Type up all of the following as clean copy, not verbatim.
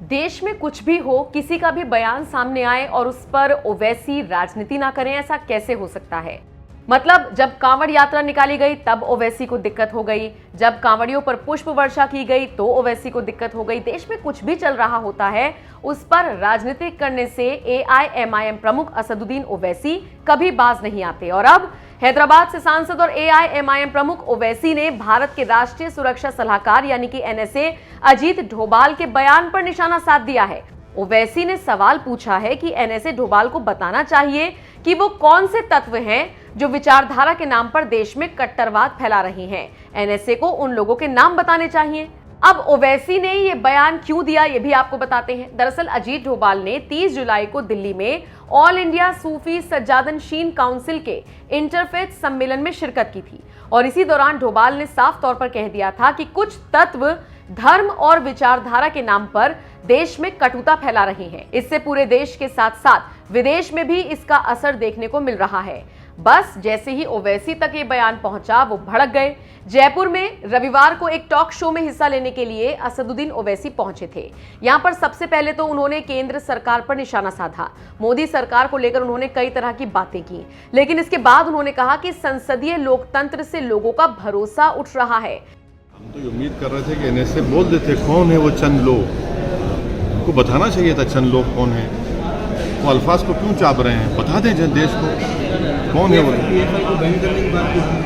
देश में कुछ भी हो, किसी का भी बयान सामने आए और उस पर ओवैसी राजनीति ना करें, ऐसा कैसे हो सकता है? मतलब जब कांवड़ यात्रा निकाली गई तब ओवैसी को दिक्कत हो गई, जब कांवड़ियों पर पुष्प वर्षा की गई तो ओवैसी को दिक्कत हो गई। देश में कुछ भी चल रहा होता है उस पर राजनीति करने से एआईएमआईएम प्रमुख असदुद्दीन ओवैसी कभी बाज नहीं आते। और अब हैदराबाद से सांसद और एआईएमआईएम प्रमुख ओवैसी ने भारत के राष्ट्रीय सुरक्षा सलाहकार यानी कि एनएसए अजीत डोभाल के बयान पर निशाना साध दिया है। ओवैसी ने सवाल पूछा है कि एनएसए डोभाल को बताना चाहिए कि वो कौन से तत्व हैं जो विचारधारा के नाम पर देश में कट्टरवाद फैला रहे हैं। एनएसए को उन लोगों के नाम बताने चाहिए। अब ओवैसी ने ये बयान क्यों दिया ये भी आपको बताते हैं। दरअसल अजीत डोभाल ने 30 जुलाई को दिल्ली में ऑल इंडिया सूफी सज्जादनशीन काउंसिल के इंटरफेथ सम्मेलन में शिरकत की थी और इसी दौरान डोभाल ने साफ तौर पर कह दिया था कि कुछ तत्व धर्म और विचारधारा के नाम पर देश में कटुता फैला रहे हैं। इससे पूरे देश के साथ साथ विदेश में भी इसका असर देखने को मिल रहा है। बस जैसे ही ओवैसी तक ये बयान पहुंचा वो भड़क गए। जयपुर में रविवार को एक टॉक शो में हिस्सा लेने के लिए असदुद्दीन ओवैसी पहुंचे थे। यहां पर सबसे पहले तो उन्होंने केंद्र सरकार पर निशाना साधा। मोदी सरकार को लेकर उन्होंने कई तरह की बातें की, लेकिन इसके बाद उन्होंने कहा कि संसदीय लोकतंत्र से लोगों का भरोसा उठ रहा है। हम तो उम्मीद कर रहे थे कि एनएसए बोल देते कौन है वो चंद लोग, उनको बताना चाहिए था चंद लोग कौन है। वो अल्फाज को क्यों चाप रहे हैं, बता दें जन देश को कौन है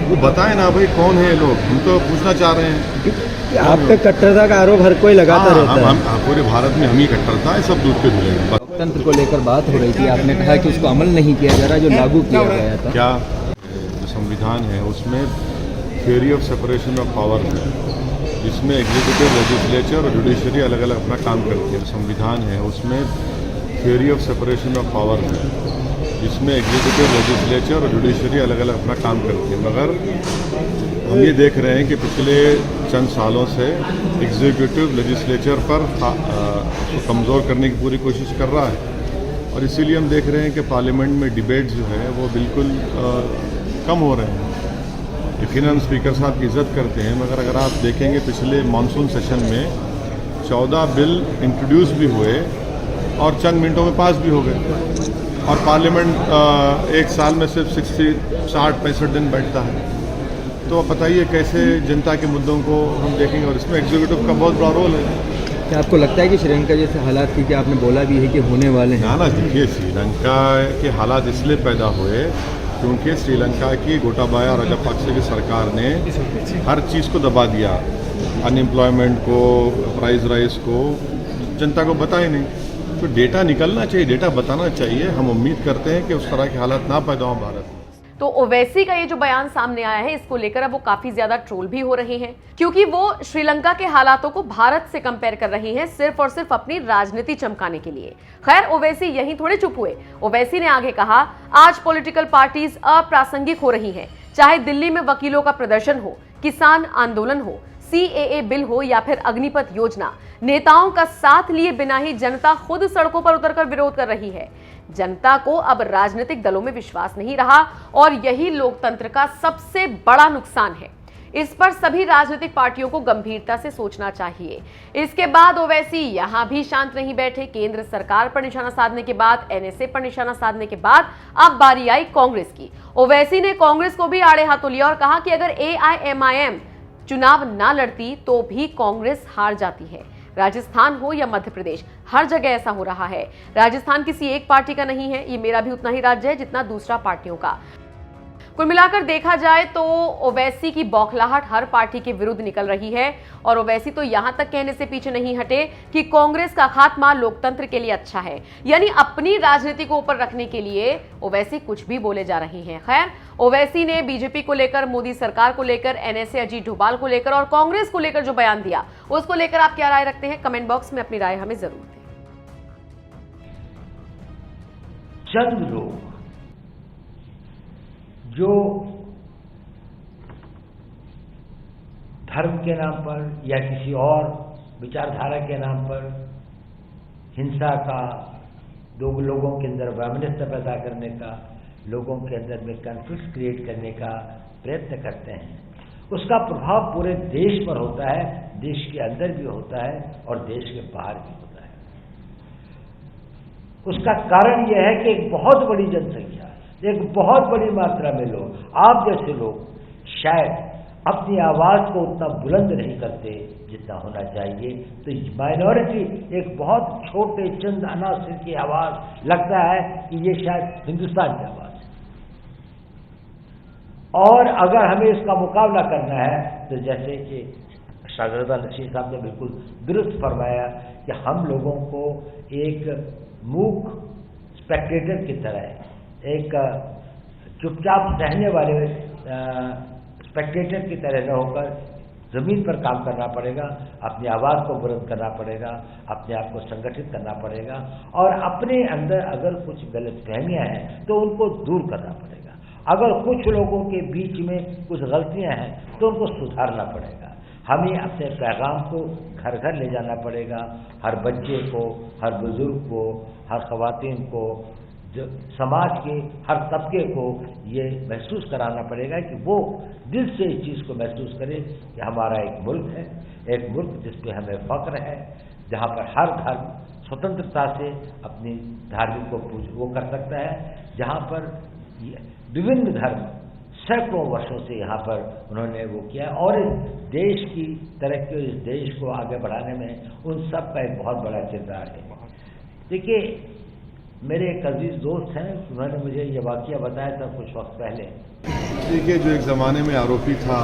वो बताएं ना भाई कौन है ये लोग। हम तो पूछना चाह रहे हैं। आप पे कट्टरता का आरोप हर कोई लगाता रहता है। पूरे भारत में हम ही कट्टरता है, सब दूध के धुले। लोकतंत्र को लेकर बात हो रही थी, आपने कहा कि उसको अमल नहीं किया जा रहा जो लागू किया गया था। क्या संविधान है उसमें theory of separation of power है, जिसमें एग्जीक्यूटिव, लेजिस्लेचर और जुडिशरी अलग अलग अपना काम करती है। संविधान है उसमें theory of separation of power है, जिसमें एग्जीक्यूटिव, लेजिस्लेचर और जुडिशरी अलग अलग अपना काम करती है। मगर हम ये देख रहे हैं कि पिछले चंद सालों से एग्जीक्यूटिव लेजिस्लेचर पर उसको कमज़ोर करने की पूरी कोशिश कर रहा है और इसीलिए हम देख रहे हैं कि पार्लियामेंट में डिबेट जो है वो बिल्कुल कम हो रहे हैं। यकीनन स्पीकर साहब की इज्जत करते हैं, मगर अगर आप देखेंगे पिछले मानसून सेशन में 14 बिल इंट्रोड्यूस भी हुए और चंद मिनटों में पास भी हो गए और पार्लियामेंट एक साल में सिर्फ 60-65 दिन बैठता है। तो आप बताइए कैसे जनता के मुद्दों को हम देखेंगे और इसमें एग्जीक्यूटिव का बहुत बड़ा रोल है। क्या आपको लगता है कि श्रीलंका जैसे हालात थी कि आपने बोला भी है कि होने वाले हैं? ना देखिए, श्रीलंका के हालात इसलिए पैदा हुए क्योंकि श्रीलंका की गोटाबाया राजपक्षे की सरकार ने हर चीज़ को दबा दिया, अनएम्प्लॉयमेंट को, प्राइस राइज को, जनता को बताए नहीं। तो डेटा निकलना चाहिए, डेटा बताना चाहिए। हम उम्मीद करते हैं कि उस तरह के हालात ना पैदा हों भारत में। तो ओवैसी का ये जो बयान सामने आया है इसको लेकर अब वो काफी ज्यादा ट्रोल भी हो रहे हैं, क्योंकि वो श्रीलंका के हालातों को भारत से कंपेयर कर रही हैं सिर्फ और सिर्फ अपनी राजनीति चमकाने के लिए। खैर, ओवैसी यहीं थोड़े चुप हुए। ओवैसी ने आगे कहा, आज पॉलिटिकल पार्टीज अप्रासंगिक हो रही हैं, चाहे दिल्ली में वकीलों का प्रदर्शन हो, किसान आंदोलन हो, सीएए बिल हो या फिर अग्निपथ योजना, नेताओं का साथ लिए बिना ही जनता खुद सड़कों पर उतरकर विरोध कर रही है। जनता को अब राजनीतिक दलों में विश्वास नहीं रहा और यही लोकतंत्र का सबसे बड़ा नुकसान है। इस पर सभी राजनीतिक पार्टियों को गंभीरता से सोचना चाहिए। इसके बाद ओवैसी यहां भी शांत नहीं बैठे। केंद्र सरकार पर निशाना साधने के बाद, एनएसए पर निशाना साधने के बाद अब बारी आई कांग्रेस की। ओवैसी ने कांग्रेस को भी आड़े हाथों लिया और कहा कि अगर एआईएमआईएम चुनाव ना लड़ती तो भी कांग्रेस हार जाती है। राजस्थान हो या मध्य प्रदेश, हर जगह ऐसा हो रहा है। राजस्थान किसी एक पार्टी का नहीं है, ये मेरा भी उतना ही राज्य है जितना दूसरा पार्टियों का। कुल मिलाकर देखा जाए तो ओवैसी की बौखलाहट हर पार्टी के विरुद्ध निकल रही है और ओवैसी तो यहां तक कहने से पीछे नहीं हटे कि कांग्रेस का खात्मा लोकतंत्र के लिए अच्छा है। यानी अपनी राजनीति को ऊपर रखने के लिए ओवैसी कुछ भी बोले जा रहे हैं। खैर, ओवैसी ने बीजेपी को लेकर, मोदी सरकार को लेकर, एनएसए अजीत डोभाल को लेकर और कांग्रेस को लेकर जो बयान दिया उसको लेकर आप क्या राय रखते हैं? कमेंट बॉक्स में अपनी राय हमें जरूर दें। चंद लोग जो धर्म के नाम पर या किसी और विचारधारा के नाम पर हिंसा का, लोगों के अंदर वैमनस्य पैदा करने का, लोगों के अंदर में कॉन्फ्लिक्ट क्रिएट करने का प्रयत्न करते हैं, उसका प्रभाव पूरे देश पर होता है, देश के अंदर भी होता है और देश के बाहर भी होता है। उसका कारण यह है कि एक बहुत बड़ी जनसंख्या, एक बहुत बड़ी मात्रा में लोग, आप जैसे लोग शायद अपनी आवाज़ को उतना बुलंद नहीं करते जितना होना चाहिए। तो माइनॉरिटी, एक बहुत छोटे चंद अनासिर की आवाज़, लगता है कि ये शायद हिंदुस्तान की आवाज़ है। और अगर हमें इसका मुकाबला करना है तो जैसे कि शाहजादा नशीर साहब ने बिल्कुल दुरुस्त फरमाया कि हम लोगों को एक मूक स्पेक्टेटर की तरह, एक चुपचाप रहने वाले स्पेक्टेटर की तरह न होकर ज़मीन पर काम करना पड़ेगा, अपनी आवाज़ को बुलंद करना पड़ेगा, अपने आप को संगठित करना पड़ेगा, और अपने अंदर अगर कुछ गलतफहमियां हैं तो उनको दूर करना पड़ेगा। अगर कुछ लोगों के बीच में कुछ गलतियां हैं तो उनको सुधारना पड़ेगा। हमें अपने पैगाम को घर घर ले जाना पड़ेगा, हर बच्चे को, हर बुजुर्ग को, हर ख़वातीन को, जो समाज के हर तबके को ये महसूस कराना पड़ेगा कि वो दिल से इस चीज़ को महसूस करे कि हमारा एक मुल्क है, एक मुल्क जिस पे हमें फ़ख्र है, जहाँ पर हर धर्म स्वतंत्रता से अपनी धार्मिक को वो कर सकता है, जहाँ पर विभिन्न धर्म सैकड़ों वर्षों से यहाँ पर उन्होंने वो किया, और इस देश की तरक्की, इस देश को आगे बढ़ाने में उन सब का एक बहुत बड़ा किरदार है। देखिए, मेरे एक अजीज दोस्त हैं, उन्होंने मुझे ये वाक़या बताया था कुछ वक्त पहले। देखिए, जो एक ज़माने में आरोपी था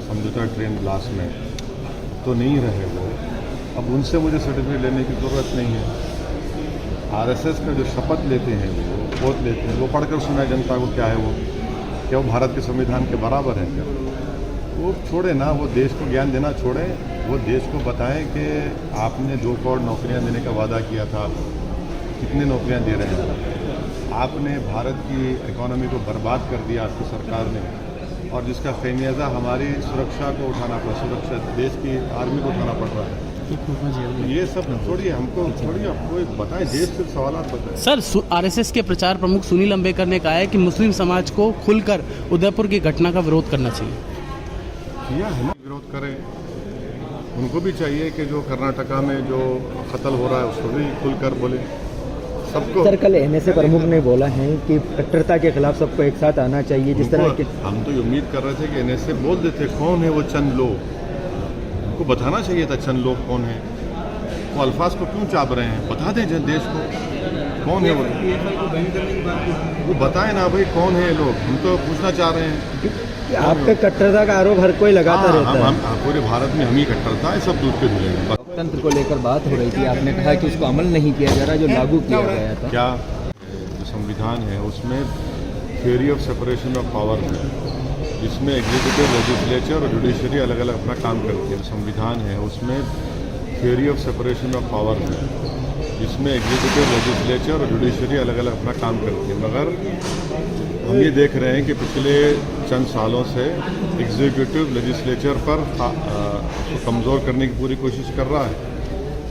समझौता ट्रेन ब्लास्ट में, तो नहीं रहे वो। अब उनसे मुझे सर्टिफिकेट लेने की ज़रूरत नहीं है। आरएसएस का जो शपथ लेते हैं, वो ओथ लेते हैं, वो पढ़कर सुनाए जनता को क्या है वो, क्या वो भारत के संविधान के बराबर है क्या? वो छोड़े ना, वो देश को ज्ञान देना छोड़े, वो देश को बताएं कि आपने 2 करोड़ नौकरियां देने का वादा किया था, कितने नौकरियां दे रहे हैं? आपने भारत की इकोनॉमी को बर्बाद कर दिया आपकी सरकार ने, और जिसका खमियाजा हमारी सुरक्षा को उठाना पड़ा, सुरक्षा देश की आर्मी को उठाना पड़ रहा है। ये सब छोड़िए, हमको छोड़िए, आपको एक बताएं, देश से सवाल बताएं। सर, आरएसएस के प्रचार प्रमुख सुनील अंबेकर ने कहा है कि मुस्लिम समाज को खुलकर उदयपुर की घटना का विरोध करना चाहिए। किया है ना, विरोध करें। उनको भी चाहिए कि जो कर्नाटका में जो कत्ल हो रहा है उसको भी खुलकर बोले सबको। सर, कल एनएसए प्रमुख ने बोला है कि कट्टरता के खिलाफ सबको एक साथ आना चाहिए, जिस तरह के हम तो उम्मीद कर रहे थे कि एनएसए बोल देते कौन है वो चंद लोग, उनको बताना चाहिए था चंद लोग कौन है। वो अल्फाज को क्यों चाप रहे हैं? बता दें जन देश को कौन है वो बताएं ना भाई, कौन है ये लोग। हम तो पूछना चाह रहे हैं। आप पे कट्टरता का आरोप हर कोई लगाता रहता है। पूरे भारत में हम ही कट्टरता है, सब दूध के धुले हैं। तंत्र को लेकर बात हो रही थी, आपने कहा कि उसको अमल नहीं किया जा रहा जो लागू किया गया था। क्या जो संविधान है उसमें theory of separation of power है, जिसमें एग्जीक्यूटिव, लेजिस्लेचर और जुडिशरी अलग अलग अपना काम करती है। संविधान है उसमें theory of separation of power है, जिसमें एग्जीक्यूटिव, लेजिस्लेचर और जुडिशरी अलग अलग अपना काम करती है। मगर हम ये देख रहे हैं कि पिछले चंद सालों से एग्जीक्यूटिव लेजिस्लेचर पर उसको कमज़ोर करने की पूरी कोशिश कर रहा है,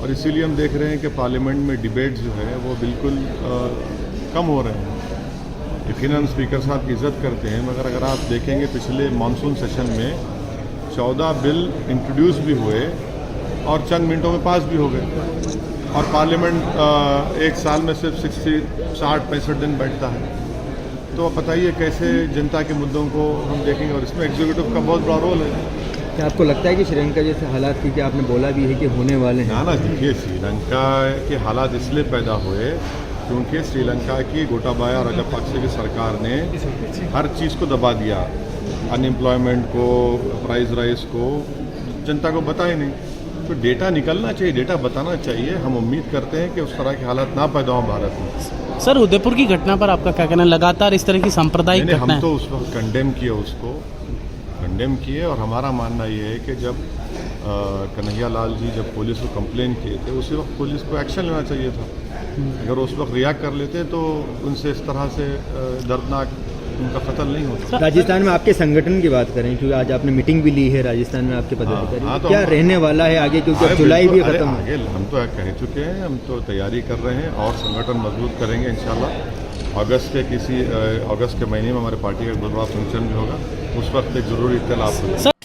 और इसीलिए हम देख रहे हैं कि पार्लियामेंट में डिबेट्स जो है वो बिल्कुल कम हो रहे हैं। यकीनन स्पीकर साहब की इज़्ज़त करते हैं, मगर अगर आप देखेंगे पिछले मानसून सेशन में 14 बिल इंट्रोड्यूस भी हुए और चंद मिनटों में पास भी हो गए, और पार्लियामेंट एक साल में सिर्फ 60-65 दिन बैठता है। तो बताइए कैसे जनता के मुद्दों को हम देखेंगे, और इसमें एग्जीक्यूटिव का बहुत बड़ा रोल है। क्या आपको लगता है कि श्रीलंका जैसे हालात थी कि आपने बोला भी है कि होने वाले हैं? ना देखिए, श्रीलंका के हालात इसलिए पैदा हुए क्योंकि श्रीलंका की गोटाबाया राजपक्षे की सरकार ने हर चीज़ को दबा दिया, अनएम्प्लॉयमेंट को, प्राइस राइज को, जनता को बताए नहीं। तो डेटा निकलना चाहिए, डेटा बताना चाहिए। हम उम्मीद करते हैं कि उस तरह के हालात ना पैदा हों भारत में। सर, उदयपुर की घटना पर आपका क्या कहना? लगातार इस तरह की सांप्रदायिक घटना हम तो उस वक्त कंडेम किए, उसको कंडेम किए, और हमारा मानना ये है कि जब कन्हैया लाल जी जब पुलिस को कंप्लेन किए थे, उसी वक्त पुलिस को एक्शन लेना चाहिए था। अगर उस वक्त रिएक्ट कर लेते तो उनसे इस तरह से दर्दनाक उनका कत्ल नहीं होता। राजस्थान में आपके संगठन की बात करें, क्योंकि आज आपने मीटिंग भी ली है राजस्थान में आपके पदाधिकारी, तो क्या रहने वाला है आगे, क्योंकि अब जुलाई भी खत्म है। हम तो कह चुके हैं, हम तो तैयारी कर रहे हैं और संगठन मजबूत करेंगे इंशाल्लाह। अगस्त के महीने में हमारे पार्टी का एक बड़ा फंक्शन भी होगा, उस वक्त एक ज़रूरी इत्तला आपको